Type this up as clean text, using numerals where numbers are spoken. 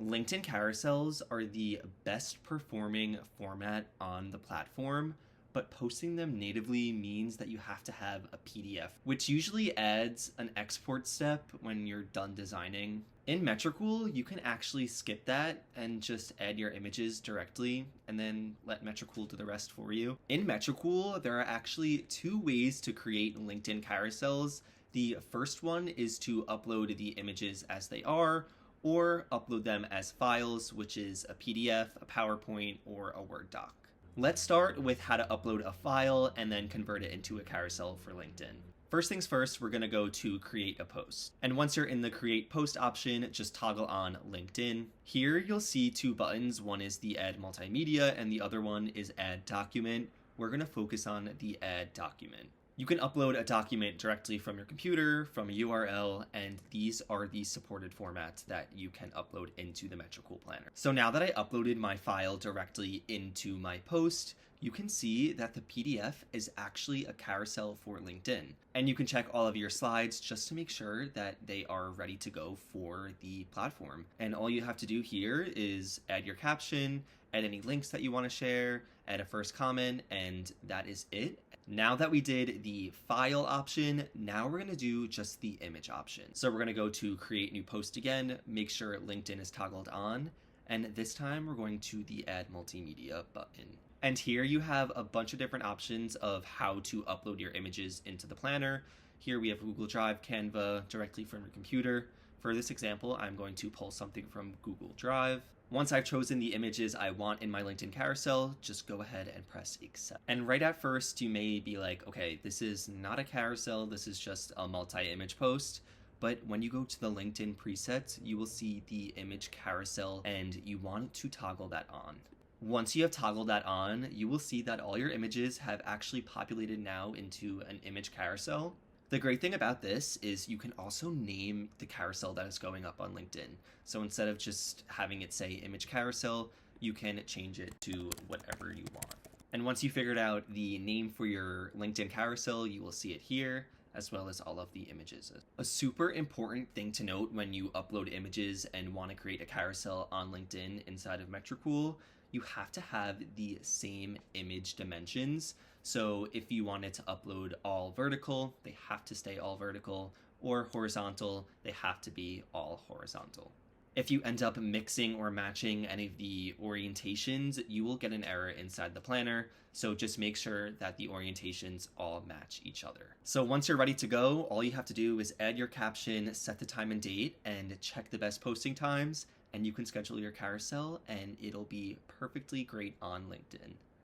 LinkedIn carousels are the best performing format on the platform, but posting them natively means that you have to have a PDF, which usually adds an export step when you're done designing. In Metricool, you can actually skip that and just add your images directly and then let Metricool do the rest for you. In Metricool, there are actually two ways to create LinkedIn carousels. The first one is to upload the images as they are, or upload them as files, which is a PDF, a PowerPoint, or a Word doc. Let's start with how to upload a file and then convert it into a carousel for LinkedIn. First things first, we're gonna go to create a post. And once you're in the create post option, just toggle on LinkedIn. Here you'll see two buttons. One is the add multimedia and the other one is add document. We're gonna focus on the add document. You can upload a document directly from your computer, from a URL, and these are the supported formats that you can upload into the Metricool Planner. So now that I uploaded my file directly into my post, you can see that the PDF is actually a carousel for LinkedIn. And you can check all of your slides just to make sure that they are ready to go for the platform. And all you have to do here is add your caption, add any links that you want to share, add a first comment, and that is it. Now that we did the file option, now we're going to do just the image option. So we're going to go to create new post again, make sure LinkedIn is toggled on, and this time we're going to the add multimedia button. And here you have a bunch of different options of how to upload your images into the planner. Here we have Google Drive, Canva, directly from your computer. For this example, I'm going to pull something from Google Drive. Once I've chosen the images I want in my LinkedIn carousel, just go ahead and press accept. And right at first, you may be like, okay, this is not a carousel, this is just a multi-image post. But when you go to the LinkedIn presets, you will see the image carousel and you want to toggle that on. Once you have toggled that on, you will see that all your images have actually populated now into an image carousel. The great thing about this is you can also name the carousel that is going up on LinkedIn. So instead of just having it say image carousel, you can change it to whatever you want. And once you figured out the name for your LinkedIn carousel, you will see it here, as well as all of the images. A super important thing to note when you upload images and want to create a carousel on LinkedIn inside of Metricool, you have to have the same image dimensions. So if you wanted to upload all vertical, they have to stay all vertical, or horizontal, they have to be all horizontal. If you end up mixing or matching any of the orientations, you will get an error inside the planner. So just make sure that the orientations all match each other. So once you're ready to go, all you have to do is add your caption, set the time and date, and check the best posting times, and you can schedule your carousel and it'll be perfectly great on LinkedIn.